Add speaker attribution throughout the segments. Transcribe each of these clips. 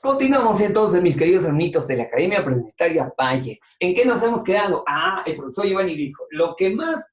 Speaker 1: Continuamos entonces, mis queridos hermanitos de la Academia Preuniversitaria Vallex. ¿En qué nos hemos quedado? El profesor Giovanni dijo, lo que más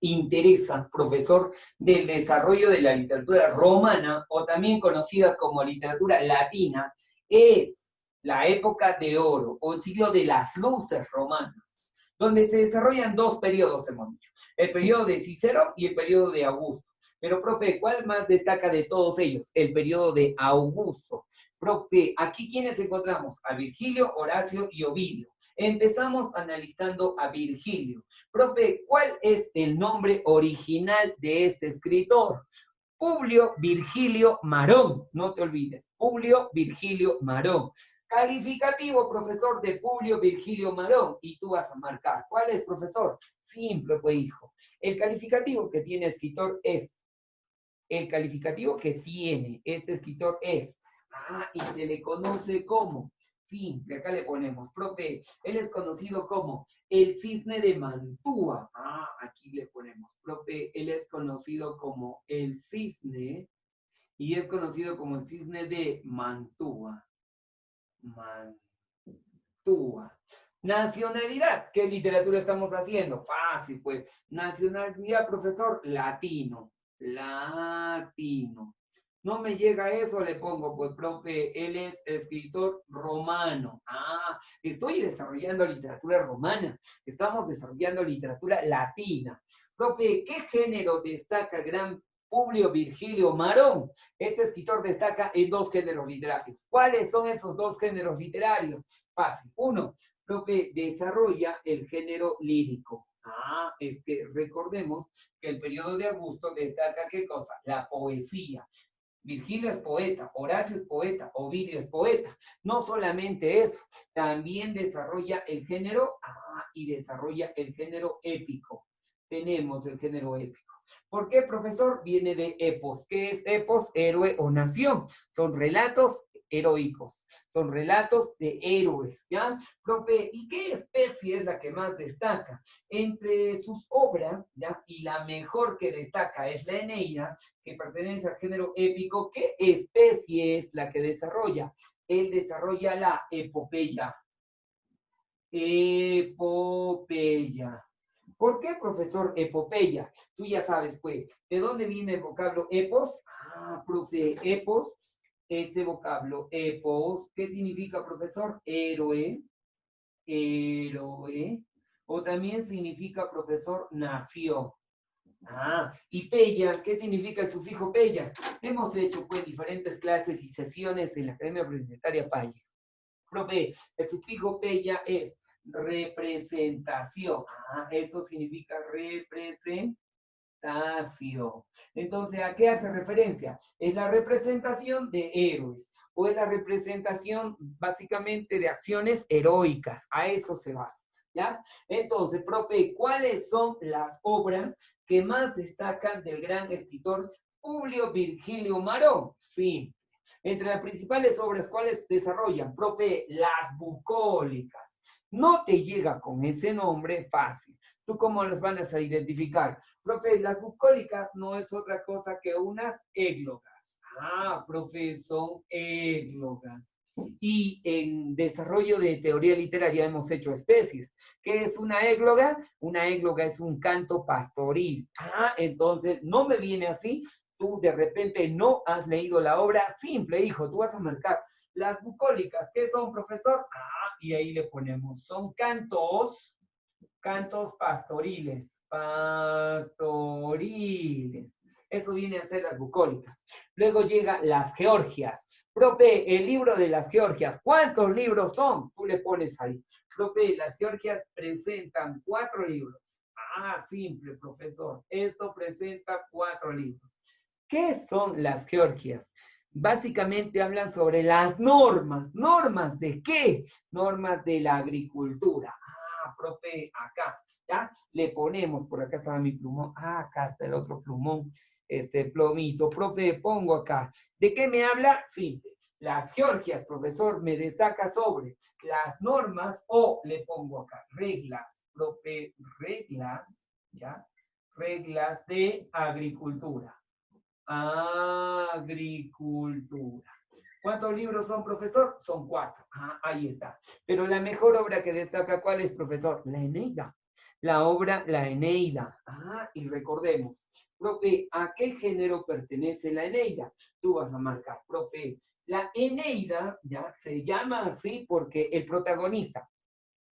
Speaker 1: interesa, profesor, del desarrollo de la literatura romana, o también conocida como literatura latina, es la época de oro, o el siglo de las luces romanas, donde se desarrollan dos periodos, hemos dicho, el periodo de Cicero y el periodo de Augusto. Pero, profe, ¿cuál más destaca de todos ellos? El periodo de Augusto. Profe, aquí ¿quiénes encontramos? A Virgilio, Horacio y Ovidio. Empezamos analizando a Virgilio. Profe, ¿cuál es el nombre original de este escritor? Publio Virgilio Marón, no te olvides, Publio Virgilio Marón. Calificativo, profesor, de Publio Virgilio Marón, y tú vas a marcar. ¿Cuál es, profesor? Simple, pues, hijo. El calificativo que tiene escritor es, el calificativo que tiene este escritor es, y se le conoce como, sí, de acá le ponemos, profe, él es conocido como el cisne de Mantua. Aquí le ponemos, profe, él es conocido como el cisne, y es conocido como el cisne de Mantua. Mantua. Nacionalidad, ¿qué literatura estamos haciendo? Fácil, pues. Nacionalidad, profesor, latino. Latino. No me llega eso, le pongo, pues, profe, él es escritor romano. Estoy desarrollando literatura romana. Estamos desarrollando literatura latina. Profe, ¿qué género destaca el gran Publio Virgilio Marón? Este escritor destaca en dos géneros literarios. ¿Cuáles son esos dos géneros literarios? Fácil. Uno, lo que desarrolla el género lírico. Es que recordemos que el periodo de Augusto destaca ¿qué cosa? La poesía. Virgilio es poeta, Horacio es poeta, Ovidio es poeta. No solamente eso, también desarrolla el género, y desarrolla el género épico. Tenemos el género épico. ¿Por qué, profesor? Viene de epos. ¿Qué es epos? Héroe o nación. Son relatos heroicos, son relatos de héroes, ¿ya? Profe, ¿y qué especie es la que más destaca? Entre sus obras, ¿ya? Y la mejor que destaca es la Eneida, que pertenece al género épico. ¿Qué especie es la que desarrolla? Él desarrolla la epopeya. Epopeya. ¿Por qué, profesor, epopeya? Tú ya sabes, pues, ¿de dónde viene el vocablo epos? Profe, epos, este vocablo, epos, ¿qué significa, profesor? Héroe, héroe, o también significa, profesor, nació. Y pella, ¿qué significa el sufijo pella? Hemos hecho, pues, diferentes clases y sesiones en la Academia Universitaria Payes. Profe, el sufijo pella es representación. Esto significa representación. Entonces, ¿a qué hace referencia? Es la representación de héroes o es la representación básicamente de acciones heroicas. A eso se basa. ¿Ya? Entonces, profe, ¿cuáles son las obras que más destacan del gran escritor Publio Virgilio Marón? Sí. Entre las principales obras, ¿cuáles desarrollan? Profe, las bucólicas. No te llega con ese nombre fácil. ¿Tú cómo las van a identificar? Profe, las bucólicas no es otra cosa que unas églogas. Profe, son églogas. Y en desarrollo de teoría literaria hemos hecho especies. ¿Qué es una égloga? Una égloga es un canto pastoril. Entonces no me viene así. Tú de repente no has leído la obra. Simple, hijo, tú vas a marcar. Las bucólicas, ¿qué son, profesor? Y ahí le ponemos, son cantos pastoriles, pastoriles. Eso viene a ser las bucólicas. Luego llega las georgias. Profe, el libro de las georgias, ¿cuántos libros son? Tú le pones ahí. Profe, las georgias presentan 4 libros. Simple, profesor. Esto presenta 4 libros. ¿Qué son las georgias? Básicamente hablan sobre las normas. ¿Normas de qué? Normas de la agricultura. Profe, acá, ¿ya? Le ponemos, por acá estaba mi plumón, acá está el otro plumón, este plomito. Profe, pongo acá. ¿De qué me habla? Simple. Las georgias, profesor, me destaca sobre las normas, o le pongo acá, reglas, profe, reglas, ¿ya? Reglas de agricultura. Agricultura. ¿Cuántos libros son, profesor? Son 4. Ah, ahí está. Pero la mejor obra que destaca, ¿cuál es, profesor? La Eneida. La obra La Eneida. Ah, y recordemos, profe, ¿a qué género pertenece la Eneida? Tú vas a marcar, profe, la Eneida ya se llama así porque el protagonista,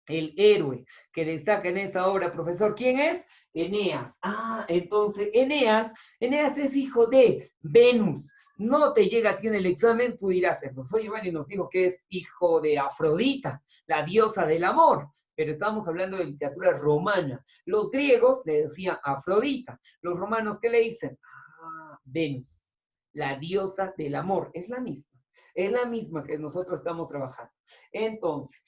Speaker 1: el héroe que destaca en esta obra, profesor, ¿quién es? Eneas. Ah, entonces Eneas es hijo de Venus. No te llega así en el examen, tú dirás, el profesor Giovanni nos dijo que es hijo de Afrodita, la diosa del amor, pero estamos hablando de literatura romana. Los griegos le decían Afrodita, los romanos, ¿qué le dicen? Ah, Venus, la diosa del amor, es la misma que nosotros estamos trabajando. Entonces,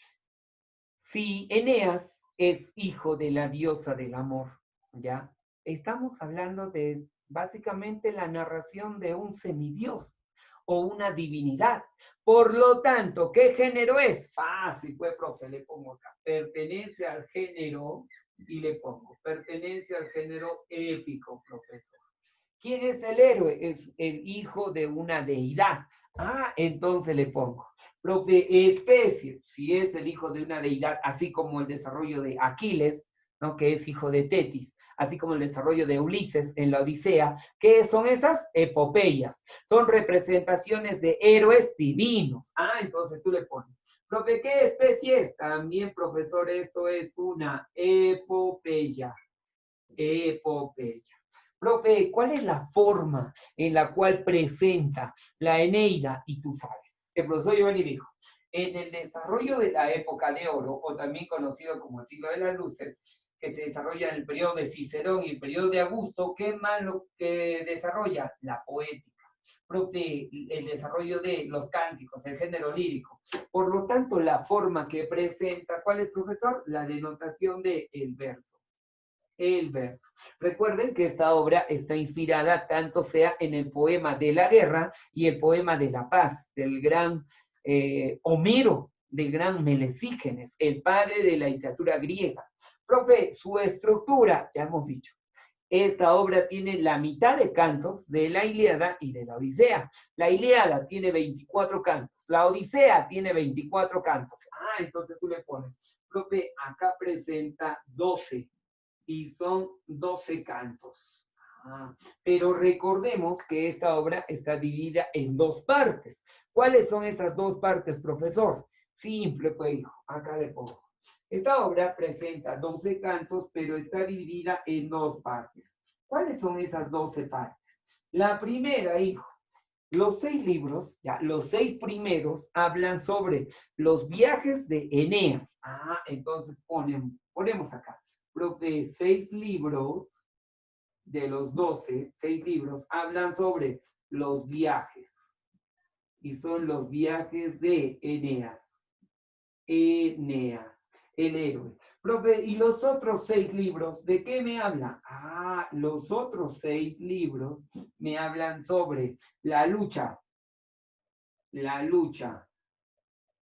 Speaker 1: si Eneas es hijo de la diosa del amor, ¿ya? Estamos hablando de básicamente la narración de un semidios o una divinidad. Por lo tanto, ¿qué género es? Fácil, pues, profe, le pongo acá. Pertenece al género, y le pongo, pertenece al género épico, profesor. ¿Quién es el héroe? Es el hijo de una deidad. Ah, entonces le pongo. Profe, especie, si es el hijo de una deidad, así como el desarrollo de Aquiles, ¿no? Que es hijo de Tetis, así como el desarrollo de Ulises en la Odisea, ¿qué son esas? Epopeyas. Son representaciones de héroes divinos. Ah, entonces tú le pones. Profe, ¿qué especie es? También, profesor, esto es una epopeya. Epopeya. Profe, ¿cuál es la forma en la cual presenta la Eneida? Y tú sabes, el profesor Giovanni dijo, en el desarrollo de la época de oro, o también conocido como el siglo de las luces, que se desarrolla en el periodo de Cicerón y el periodo de Augusto, ¿qué más lo que desarrolla? La poética. Profe, el desarrollo de los cánticos, el género lírico. Por lo tanto, la forma que presenta, ¿cuál es, profesor? La denotación del verso. El verso. Recuerden que esta obra está inspirada tanto sea en el poema de la guerra y el poema de la paz del gran Homero, del gran Melesígenes, el padre de la literatura griega. Profe, su estructura, ya hemos dicho, esta obra tiene la mitad de cantos de la Ilíada y de la Odisea. La Ilíada tiene 24 cantos, la Odisea tiene 24 cantos. Ah, entonces tú le pones, profe, acá presenta 12 y son 12 cantos. Ah, pero recordemos que esta obra está dividida en dos partes. ¿Cuáles son esas dos partes, profesor? Simple, pues, hijo, acá le pongo. Esta obra presenta 12 cantos, pero está dividida en dos partes. ¿Cuáles son esas 12 partes? La primera, hijo, los 6 libros, ya, los 6 primeros hablan sobre los viajes de Eneas. Ah, entonces ponemos acá. Profe, 6 libros de los 12, 6 libros, hablan sobre los viajes. Y son los viajes de Eneas. Eneas, el héroe. Profe, ¿y los otros 6 libros de qué me hablan? Ah, los otros 6 libros me hablan sobre la lucha. La lucha.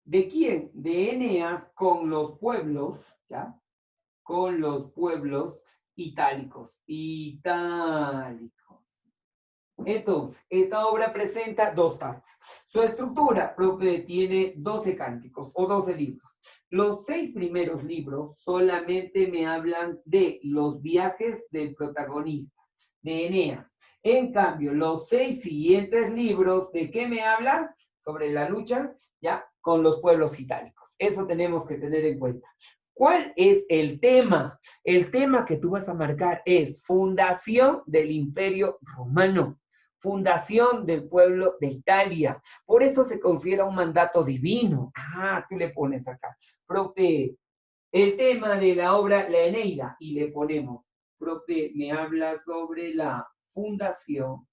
Speaker 1: ¿De quién? De Eneas con los pueblos, ¿ya? Con los pueblos itálicos. Itálicos. Entonces, esta obra presenta dos partes. Su estructura, profe, tiene 12 cánticos o 12 libros. Los 6 primeros libros solamente me hablan de los viajes del protagonista, de Eneas. En cambio, los 6 siguientes libros, ¿de qué me hablan? Sobre la lucha, ¿ya? Con los pueblos itálicos. Eso tenemos que tener en cuenta. ¿Cuál es el tema? El tema que tú vas a marcar es fundación del Imperio Romano, fundación del pueblo de Italia. Por eso se considera un mandato divino. Ah, tú le pones acá. Profe, el tema de la obra La Eneida, y le ponemos, profe, me habla sobre la fundación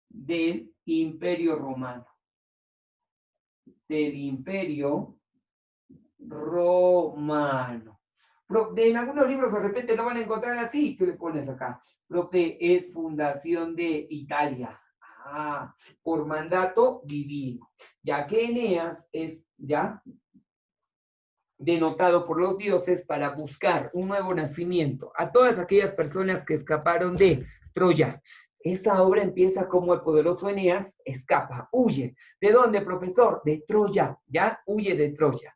Speaker 1: del Imperio Romano. Del Imperio Romano. En algunos libros de repente lo van a encontrar así, tú le pones acá. Profe, es fundación de Italia. Ah, por mandato divino. Ya que Eneas es ya denotado por los dioses para buscar un nuevo nacimiento a todas aquellas personas que escaparon de Troya. Esta obra empieza como el poderoso Eneas escapa, huye. ¿De dónde, profesor? De Troya, ¿ya? Huye de Troya.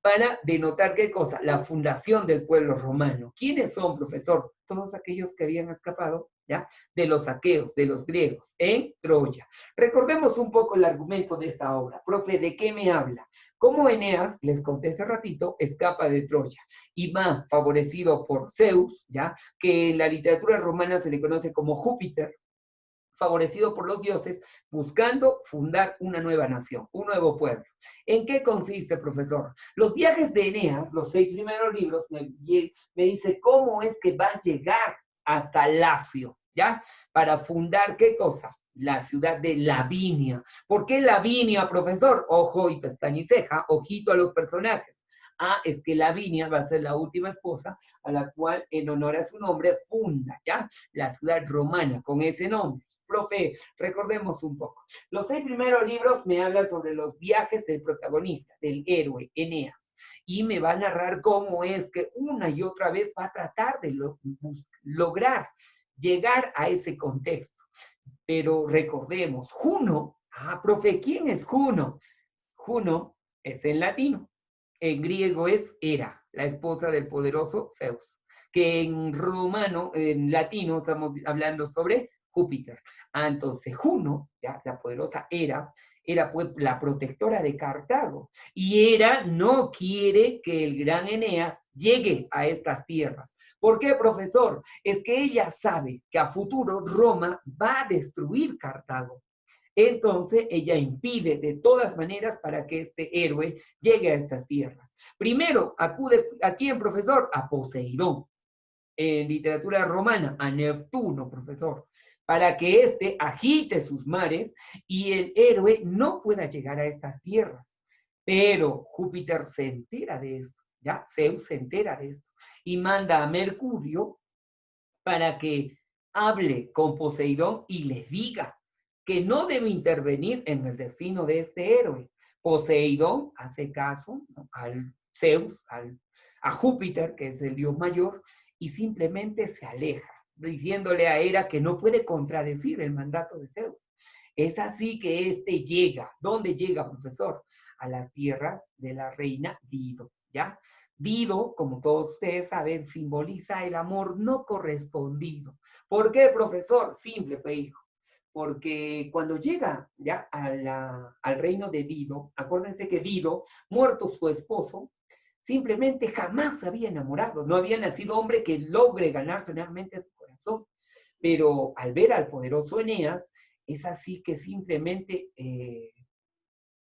Speaker 1: Para denotar qué cosa, la fundación del pueblo romano. ¿Quiénes son, profesor? Todos aquellos que habían escapado, ¿ya? De los aqueos, de los griegos, en Troya. Recordemos un poco el argumento de esta obra. Profe, ¿de qué me habla? Como Eneas, les conté hace ratito, escapa de Troya y más favorecido por Zeus, ¿ya? Que en la literatura romana se le conoce como Júpiter, favorecido por los dioses, buscando fundar una nueva nación, un nuevo pueblo. ¿En qué consiste, profesor? Los viajes de Eneas, los 6 primeros libros, me dice cómo es que va a llegar hasta Lacio, ¿ya? Para fundar, ¿qué cosa? La ciudad de Lavinia. ¿Por qué Lavinia, profesor? Ojo y pestaña y ceja, ojito a los personajes. Ah, es que Lavinia va a ser la última esposa a la cual, en honor a su nombre, funda, ¿ya? La ciudad romana, con ese nombre. Profe, recordemos un poco. Los 6 primeros libros me hablan sobre los viajes del protagonista, del héroe, Eneas, y me va a narrar cómo es que una y otra vez va a tratar de lograr llegar a ese contexto. Pero recordemos, Juno, profe, ¿quién es Juno? Juno es en latino, en griego es Hera, la esposa del poderoso Zeus, que en romano, en latino, estamos hablando sobre Júpiter. Entonces Juno, ya, la poderosa Hera, era pues la protectora de Cartago. Y Hera no quiere que el gran Eneas llegue a estas tierras. ¿Por qué, profesor? Es que ella sabe que a futuro Roma va a destruir Cartago. Entonces ella impide de todas maneras para que este héroe llegue a estas tierras. Primero acude a quién, profesor, a Poseidón. En literatura romana, a Neptuno, profesor, para que éste agite sus mares y el héroe no pueda llegar a estas tierras. Pero Júpiter se entera de esto, ¿ya? Zeus se entera de esto y manda a Mercurio para que hable con Poseidón y le diga que no debe intervenir en el destino de este héroe. Poseidón hace caso, ¿no?, al Zeus, a Júpiter, que es el dios mayor, y simplemente se aleja, diciéndole a Hera que no puede contradecir el mandato de Zeus. Es así que este llega. ¿Dónde llega, profesor? A las tierras de la reina Dido, ¿ya? Dido, como todos ustedes saben, simboliza el amor no correspondido. ¿Por qué, profesor? Simple, pues, hijo. Porque cuando llega ya al reino de Dido, acuérdense que Dido, muerto su esposo, simplemente jamás se había enamorado. No había nacido hombre que logre ganarse realmente su corazón. Pero al ver al poderoso Eneas, es así que simplemente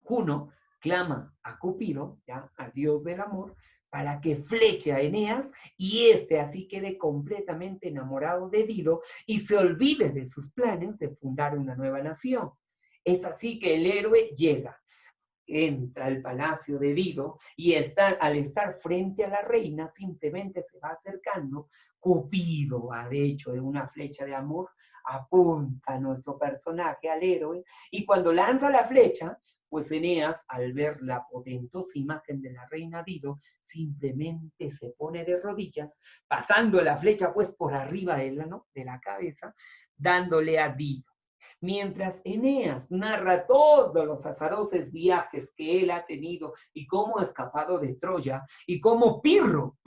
Speaker 1: Juno clama a Cupido, ya, al dios del amor, para que fleche a Eneas y éste así quede completamente enamorado de Dido y se olvide de sus planes de fundar una nueva nación. Es así que el héroe llega, entra al palacio de Dido y al estar frente a la reina simplemente se va acercando. Cupido, de hecho, de una flecha de amor, apunta a nuestro personaje, al héroe, y cuando lanza la flecha, pues Eneas, al ver la potentosa imagen de la reina Dido, simplemente se pone de rodillas, pasando la flecha pues por arriba de la cabeza, dándole a Dido. Mientras Eneas narra todos los azarosos viajes que él ha tenido y cómo ha escapado de Troya y cómo Pirro,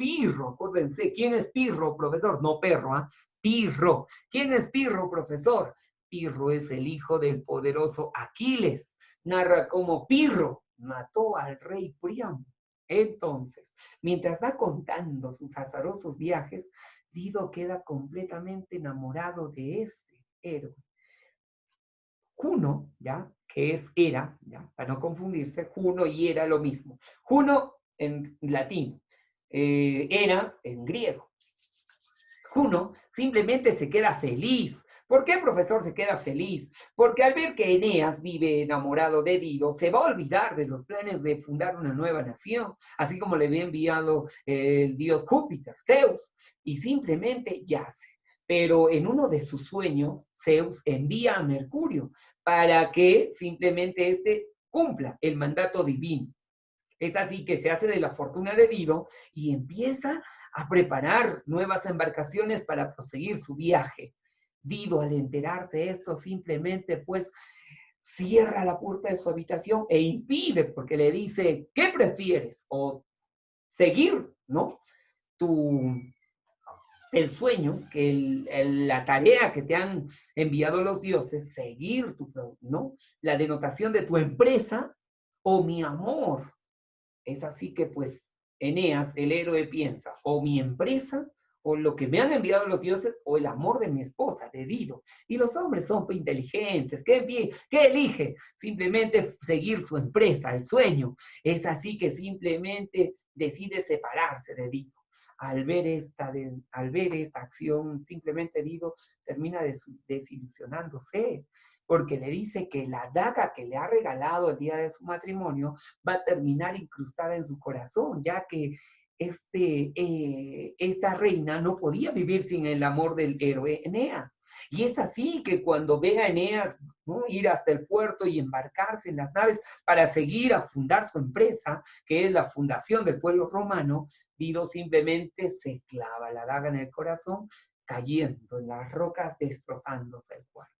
Speaker 1: acuérdense, ¿quién es Pirro, profesor? No perro, ¿eh? Pirro. ¿Quién es Pirro, profesor? Pirro es el hijo del poderoso Aquiles. Narra cómo Pirro mató al rey Príamo. Entonces, mientras va contando sus azarosos viajes, Dido queda completamente enamorado de este héroe. Juno, ¿ya? Que es Hera, ¿ya? Para no confundirse, Juno y Hera lo mismo. Juno en latín, Hera en griego. Juno simplemente se queda feliz. ¿Por qué, profesor, se queda feliz? Porque al ver que Eneas vive enamorado de Dido, se va a olvidar de los planes de fundar una nueva nación, así como le había enviado el dios Júpiter, Zeus, y simplemente yace. Pero en uno de sus sueños, Zeus envía a Mercurio para que simplemente éste cumpla el mandato divino. Es así que se hace de la fortuna de Dido y empieza a preparar nuevas embarcaciones para proseguir su viaje. Dido, al enterarse esto, simplemente pues cierra la puerta de su habitación e impide, porque le dice, ¿qué prefieres? O seguir, ¿no? Tu, el sueño, que la tarea que te han enviado los dioses, seguir tu, ¿no? La denotación de tu empresa o mi amor. Es así que pues Eneas, el héroe, piensa, o mi empresa, o lo que me han enviado los dioses, o el amor de mi esposa, de Dido. Y los hombres son inteligentes. ¿Qué elige? Simplemente seguir su empresa, el sueño. Es así que simplemente decide separarse de Dido. Al ver esta acción, simplemente Dido termina desilusionándose, porque le dice que la daga que le ha regalado el día de su matrimonio va a terminar incrustada en su corazón, ya que esta reina no podía vivir sin el amor del héroe Eneas. Y es así que cuando ve a Eneas, ¿no?, ir hasta el puerto y embarcarse en las naves para seguir a fundar su empresa, que es la fundación del pueblo romano, Dido simplemente se clava la daga en el corazón, cayendo en las rocas, destrozándose el cuerpo.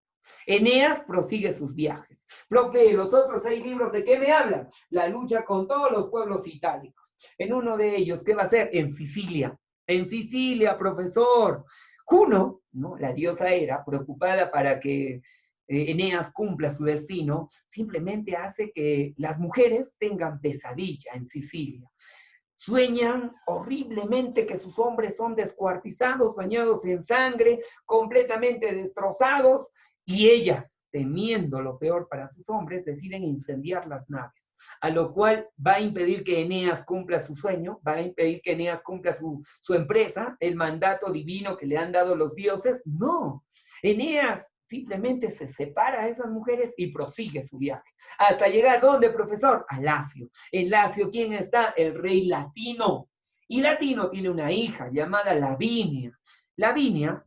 Speaker 1: Eneas prosigue sus viajes. Profe, los otros 6 libros, ¿de qué me hablan? La lucha con todos los pueblos itálicos. En uno de ellos, ¿qué va a hacer? En Sicilia. En Sicilia, profesor. Juno, ¿no?, la diosa Hera, preocupada para que Eneas cumpla su destino, simplemente hace que las mujeres tengan pesadilla en Sicilia. Sueñan horriblemente que sus hombres son descuartizados, bañados en sangre, completamente destrozados, y ellas, temiendo lo peor para sus hombres, deciden incendiar las naves, a lo cual va a impedir que Eneas cumpla su sueño, va a impedir que Eneas cumpla su empresa, el mandato divino que le han dado los dioses. No, Eneas simplemente se separa de esas mujeres y prosigue su viaje. Hasta llegar, ¿dónde, profesor? A Lacio. En Lacio, ¿quién está? El rey Latino. Y Latino tiene una hija llamada Lavinia. Lavinia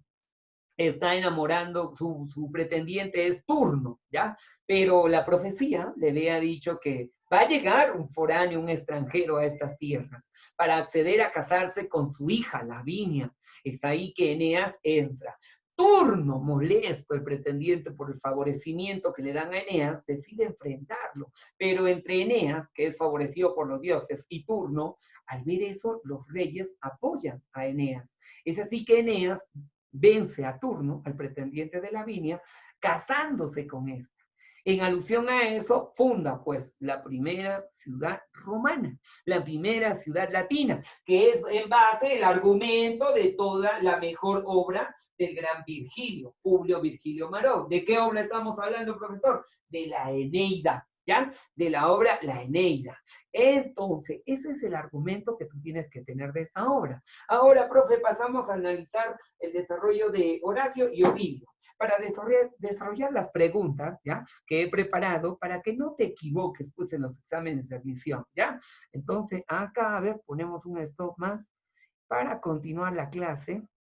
Speaker 1: está enamorando, su pretendiente es Turno, ¿ya? Pero la profecía le había dicho que va a llegar un foráneo, un extranjero a estas tierras para acceder a casarse con su hija, Lavinia. Es ahí que Eneas entra. Turno, molesto el pretendiente por el favorecimiento que le dan a Eneas, decide enfrentarlo. Pero entre Eneas, que es favorecido por los dioses, y Turno, al ver eso, los reyes apoyan a Eneas. Es así que Eneas vence a Turno, al pretendiente de Lavinia, casándose con esta. En alusión a eso, funda pues la primera ciudad romana, la primera ciudad latina, que es en base el argumento de toda la mejor obra del gran Virgilio, Publio Virgilio Marón. ¿De qué obra estamos hablando, profesor? De la Eneida, ¿ya? De la obra La Eneida. Entonces, ese es el argumento que tú tienes que tener de esta obra. Ahora, profe, pasamos a analizar el desarrollo de Horacio y Ovidio, para desarrollar las preguntas, ¿ya?, que he preparado para que no te equivoques pues en los exámenes de admisión, ¿ya? Entonces, acá, a ver, ponemos un stop más para continuar la clase.